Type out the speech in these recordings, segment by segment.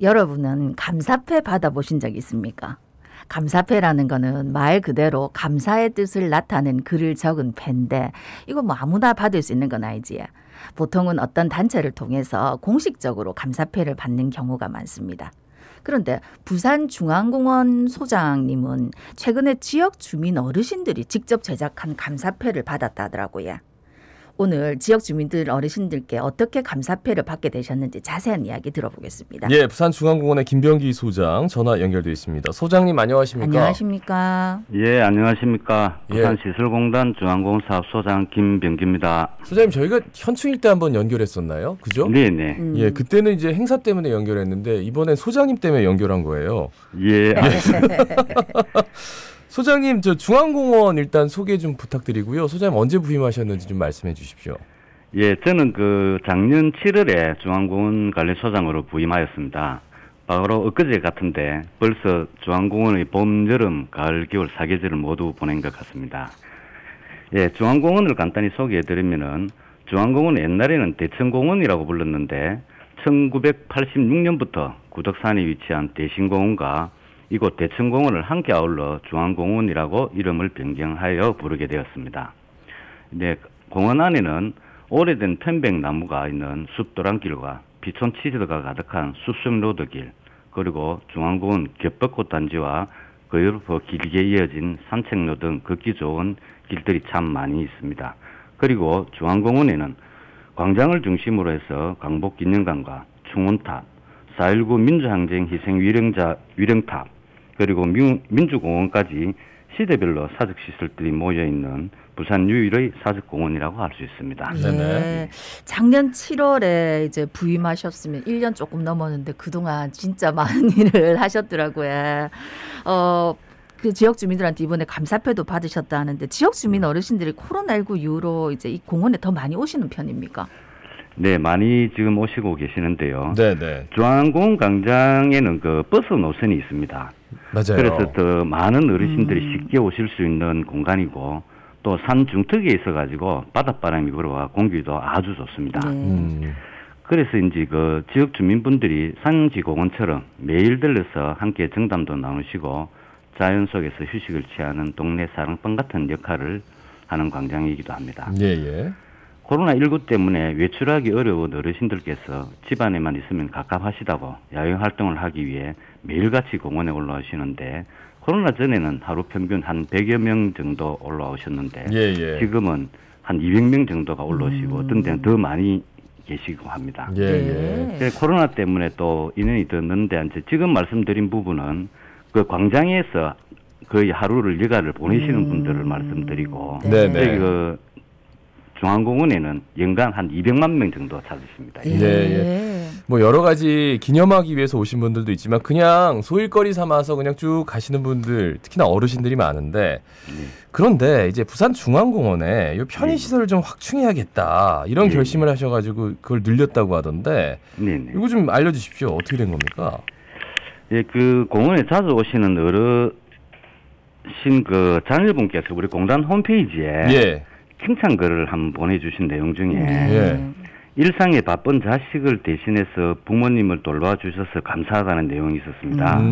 여러분은 감사패 받아보신 적 있습니까? 감사패라는 거는 말 그대로 감사의 뜻을 나타낸 글을 적은 패인데 이거 뭐 아무나 받을 수 있는 건 아니지. 보통은 어떤 단체를 통해서 공식적으로 감사패를 받는 경우가 많습니다. 그런데 부산중앙공원 소장님은 최근에 지역 주민 어르신들이 직접 제작한 감사패를 받았다더라고요. 오늘 지역 주민들 어르신들께 어떻게 감사패를 받게 되셨는지 자세한 이야기 들어보겠습니다. 예, 부산중앙공원의 김병기 소장 전화 연결돼 있습니다. 소장님 안녕하십니까? 안녕하십니까? 예, 안녕하십니까. 예. 부산시설공단 중앙공원 사업소장 김병기입니다. 소장님 저희가 현충일 때 한번 연결했었나요? 그죠? 네네. 예, 그때는 이제 행사 때문에 연결했는데 이번엔 소장님 때문에 연결한 거예요. 예. 소장님 저 중앙공원 일단 소개 좀 부탁드리고요. 소장님 언제 부임하셨는지 좀 말씀해 주십시오. 예, 저는 작년 7월에 중앙공원 관리소장으로 부임하였습니다. 바로 엊그제 같은데 벌써 중앙공원의 봄, 여름, 가을, 겨울 4계절을 모두 보낸 것 같습니다. 예, 중앙공원을 간단히 소개해드리면은 중앙공원은 옛날에는 대천공원이라고 불렀는데 1986년부터 구덕산에 위치한 대신공원과 이곳 대천공원을 함께 아울러 중앙공원이라고 이름을 변경하여 부르게 되었습니다. 네, 공원 안에는 오래된 편백나무가 있는 숲도랑길과 비촌 치즈가 가득한 숲속로드길, 그리고 중앙공원 겹벚꽃 단지와 그 옆으로 길게 이어진 산책로 등 걷기 좋은 길들이 참 많이 있습니다. 그리고 중앙공원에는 광장을 중심으로 해서 광복기념관과 충원탑, 4.19 민주항쟁 희생 위령탑, 그리고 민주공원까지 시대별로 사적시설들이 모여있는 부산 유일의 사적공원이라고 할 수 있습니다. 네. 작년 7월에 이제 부임하셨으면 1년 조금 넘었는데 그동안 진짜 많은 일을 하셨더라고요. 그 지역 주민들한테 이번에 감사패도 받으셨다 하는데 지역 주민 어르신들이 코로나19 이후로 이제 이 공원에 더 많이 오시는 편입니까? 네, 많이 지금 오시고 계시는데요. 네네. 중앙공원 광장에는 버스 노선이 있습니다. 맞아요. 그래서 더 많은 어르신들이 쉽게 오실 수 있는 공간이고 또 산 중턱에 있어가지고 바닷바람이 불어와 공기도 아주 좋습니다. 그래서 이제 지역 주민분들이 산지공원처럼 매일 들러서 함께 정담도 나누시고 자연 속에서 휴식을 취하는 동네 사랑방 같은 역할을 하는 광장이기도 합니다. 예예. 코로나19 때문에 외출하기 어려운 어르신들께서 집안에만 있으면 갑갑하시다고 야외 활동을 하기 위해 매일같이 공원에 올라오시는데 코로나 전에는 하루 평균 한 100여 명 정도 올라오셨는데 예예. 지금은 한 200명 정도가 올라오시고 어떤 데는 더 많이 계시고 합니다. 예예. 코로나 때문에 또 인원이 더 는데 지금 말씀드린 부분은 그 광장에서 거의 하루를 여가를 보내시는 분들을 말씀드리고 네네. 저희 중앙공원에는 연간 한 200만 명 정도 찾으십니다. 예. 뭐 여러 가지 기념하기 위해서 오신 분들도 있지만 그냥 소일거리 삼아서 그냥 쭉 가시는 분들 특히나 어르신들이 많은데 그런데 이제 부산중앙공원에 이 편의시설을 좀 확충해야겠다 이런 결심을 하셔가지고 그걸 늘렸다고 하던데 이거 좀 알려주십시오. 어떻게 된 겁니까? 예, 그 공원에 자주 오시는 어르신 자녀분께서 우리 공단 홈페이지에 칭찬글을 한번 보내주신 내용 중에 일상에 바쁜 자식을 대신해서 부모님을 돌봐주셔서 감사하다는 내용이 있었습니다.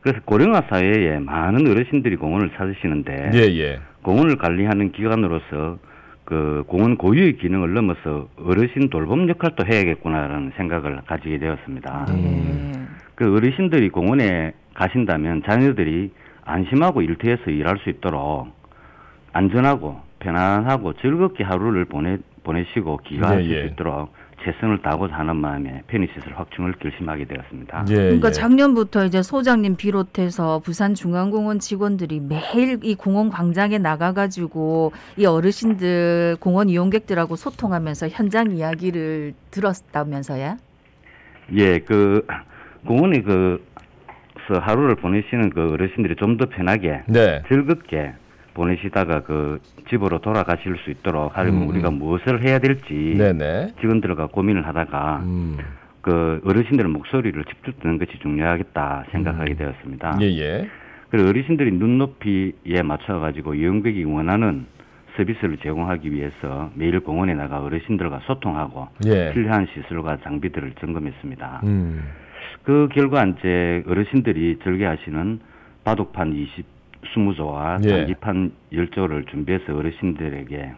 그래서 고령화 사회에 많은 어르신들이 공원을 찾으시는데 공원을 관리하는 기관으로서 그 공원 고유의 기능을 넘어서 어르신 돌봄 역할도 해야겠구나라는 생각을 가지게 되었습니다. 그 어르신들이 공원에 가신다면 자녀들이 안심하고 일터에서 일할 수 있도록 안전하고 편안하고 즐겁게 하루를 보내시고 귀가하실 수 있도록 최선을 다하고자 하는 마음에 편의시설 확충을 결심하게 되었습니다. 그러니까 작년부터 이제 소장님 비롯해서 부산중앙공원 직원들이 매일 이 공원 광장에 나가가지고 이 어르신들 공원 이용객들하고 소통하면서 현장 이야기를 들었다면서요? 예, 공원에 하루를 보내시는 어르신들이 좀 더 편하게 즐겁게 보내시다가 집으로 돌아가실 수 있도록 하려면 우리가 무엇을 해야 될지 직원들과 고민을 하다가 어르신들의 목소리를 직접 듣는 것이 중요하겠다 생각하게 되었습니다. 그리고 어르신들이 눈높이에 맞춰가지고 이용객이 원하는 서비스를 제공하기 위해서 매일 공원에 나가 어르신들과 소통하고 필요한 시설과 장비들을 점검했습니다. 그 결과 이제 어르신들이 즐겨하시는 바둑판 20조와 장기판 10조를 준비해서 어르신들에게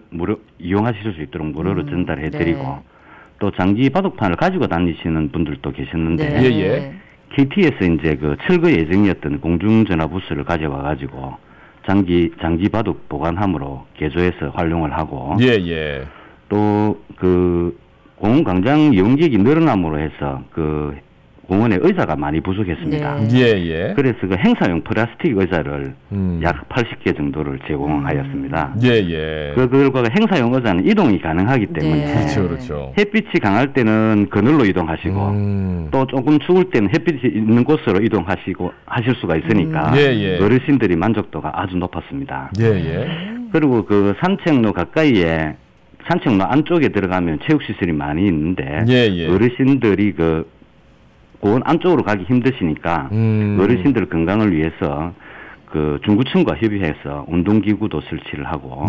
무료 이용하실 수 있도록 무료로 전달해드리고 또 장기 바둑판을 가지고 다니시는 분들도 계셨는데 KT에서 이제 그 철거 예정이었던 공중전화 부스를 가져와 가지고 장기 바둑 보관함으로 개조해서 활용을 하고 또 그 공원 광장 이용객이 늘어남으로 해서 그 공원에 의자가 많이 부족했습니다. 그래서 그 행사용 플라스틱 의자를 약 80개 정도를 제공하였습니다. 그 결과가 행사용 의자는 이동이 가능하기 때문에 그렇죠. 햇빛이 강할 때는 그늘로 이동하시고 또 조금 추울 때는 햇빛이 있는 곳으로 이동하시고 하실 수가 있으니까 어르신들이 만족도가 아주 높았습니다. 그리고 그 산책로 가까이에 산책로 안쪽에 들어가면 체육시설이 많이 있는데 어르신들이 그 공원 안쪽으로 가기 힘드시니까 어르신들 건강을 위해서 그 중구청과 협의해서 운동기구도 설치를 하고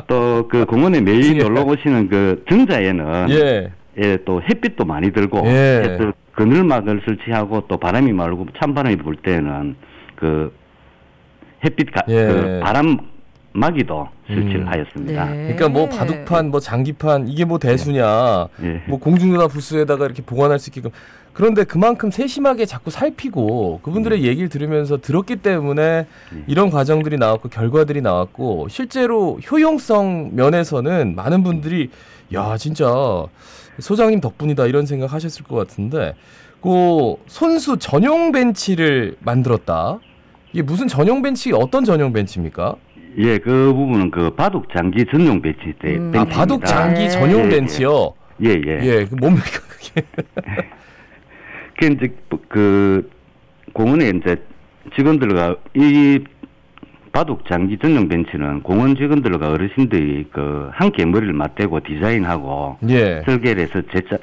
또 그 공원에 매일 놀러 오시는 그 정자에는 또 햇빛도 많이 들고 또 그늘막을 설치하고 또 바람이 말고 찬바람이 불 때는 그 햇빛 그 바람 막이도 설치를 하였습니다. 그러니까 뭐 바둑판, 뭐 장기판 이게 뭐 대수냐, 뭐 공중전화 부스에다가 이렇게 보관할 수 있게끔. 그런데 그만큼 세심하게 자꾸 살피고 그분들의 얘기를 들으면서 들었기 때문에 이런 과정들이 나왔고 결과들이 나왔고 실제로 효용성 면에서는 많은 분들이 야 진짜 소장님 덕분이다 이런 생각하셨을 것 같은데 그 손수 전용 벤치를 만들었다. 이게 무슨 전용 bench, 어떤 전용 벤치입니까? 그 부분은 그 바둑 장기 전용 벤치 벤치입니다. 바둑 장기 전용 벤치요. 그 뭡니까 그게? 그 이제 그 공원에 이제 직원들과 이 바둑 장기 전용 벤치는 공원 직원들과 어르신들이 그 함께 머리를 맞대고 디자인하고 설계를 해서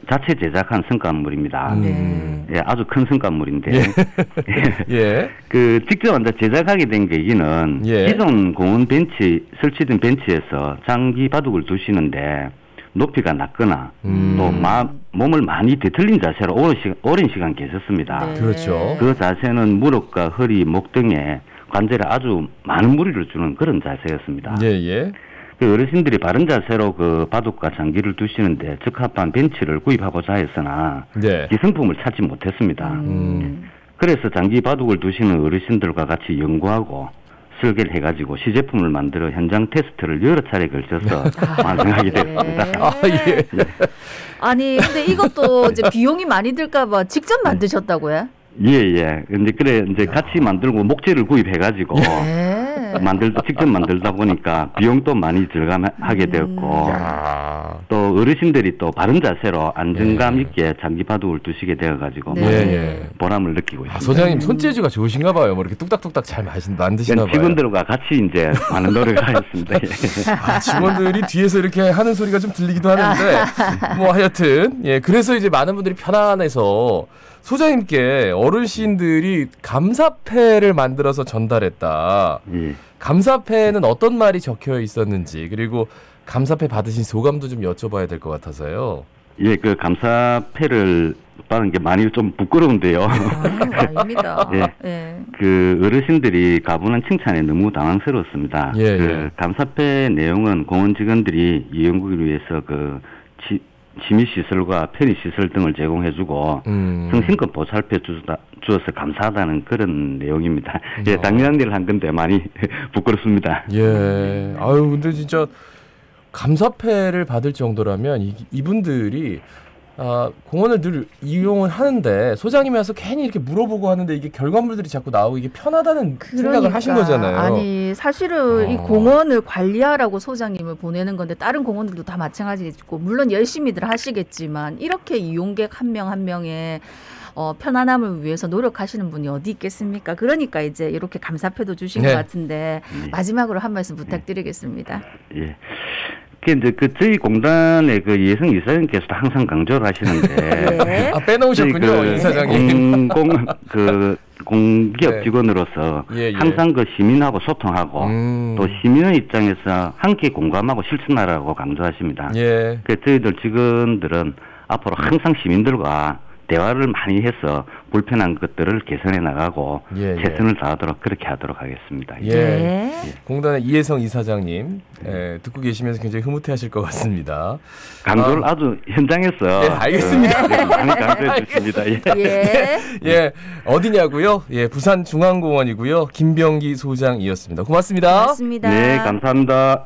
자체 제작한 성과물입니다. 아주 큰 성과물인데 그 직접 완전 제작하게 된 계기는 기존 공원 벤치 설치된 벤치에서 장기 바둑을 두시는데 높이가 낮거나 또 몸을 많이 뒤틀린 자세로 오랜 시간 계셨습니다. 그렇죠. 그 자세는 무릎과 허리, 목 등에 관절에 아주 많은 무리를 주는 그런 자세였습니다. 그 어르신들이 바른 자세로 그 바둑과 장기를 두시는데 적합한 벤치를 구입하고자 했으나 기성품을 찾지 못했습니다. 그래서 장기 바둑을 두시는 어르신들과 같이 연구하고 설계를 해가지고 시제품을 만들어 현장 테스트를 여러 차례 걸쳐서 완성하게 됐습니다. 아니 근데 이것도 이제 비용이 많이 들까봐 직접 만드셨다고요? 근데 그래 이제 같이 만들고 목재를 구입해가지고 직접 만들다 보니까 비용도 많이 절감하게 되었고 또 어르신들이 또 바른 자세로 안정감 있게 장기 바둑을 두시게 되어가지고 보람을 느끼고 있습니다. 소장님 손재주가 좋으신가 봐요. 뭐 이렇게 뚝딱뚝딱 잘 만드시나 봐요. 직원들과 같이 이제 많은 노력을 하였습니다. 직원들이 뒤에서 이렇게 하는 소리가 좀 들리기도 하는데 뭐 하여튼 그래서 이제 많은 분들이 편안해서 소장님께 어르신들이 감사패를 만들어서 전달했다. 감사패는 어떤 말이 적혀 있었는지 그리고 감사패 받으신 소감도 좀 여쭤봐야 될 것 같아서요. 그 감사패를 받은 게 많이 좀 부끄러운데요. 아닙니다. 그 어르신들이 가분한 칭찬에 너무 당황스러웠습니다. 그 감사패 내용은 공원 직원들이 이용국을 위해서 그 취미시설과 편의시설 등을 제공해주고 성심껏 보살펴 주어서 감사하다는 그런 내용입니다. 당연한 일을 한 건데 많이 부끄럽습니다. 아유 근데 진짜 감사패를 받을 정도라면 이분들이 공원을 늘 이용을 하는데 소장님이 와서 괜히 이렇게 물어보고 하는데 이게 결과물들이 자꾸 나오고 이게 편하다는 생각을 하신 거잖아요. 아니 사실은 이 공원을 관리하라고 소장님을 보내는 건데 다른 공원들도 다 마찬가지겠고 물론 열심히들 하시겠지만 이렇게 이용객 한 명 한 명의 편안함을 위해서 노력하시는 분이 어디 있겠습니까? 그러니까 이제 이렇게 감사패도 주신 것 같은데 마지막으로 한 말씀 부탁드리겠습니다. 이제 저희 공단의 그 예성 이사장께서도 항상 강조를 하시는데 빼놓으셨군요 이사장님. 공기업 직원으로서 항상 그 시민하고 소통하고 또 시민의 입장에서 함께 공감하고 실천하라고 강조하십니다. 저희들 직원들은 앞으로 항상 시민들과 대화를 많이 해서 불편한 것들을 개선해 나가고 최선을 다하도록 그렇게 하도록 하겠습니다. 공단의 이혜성 이사장님 듣고 계시면서 굉장히 흐뭇해하실 것 같습니다. 강조를 아주 현장에서 알겠습니다. 많이 강조해 주십니다. 어디냐고요? 부산중앙공원이고요. 김병기 소장이었습니다. 고맙습니다. 고맙습니다. 네, 감사합니다.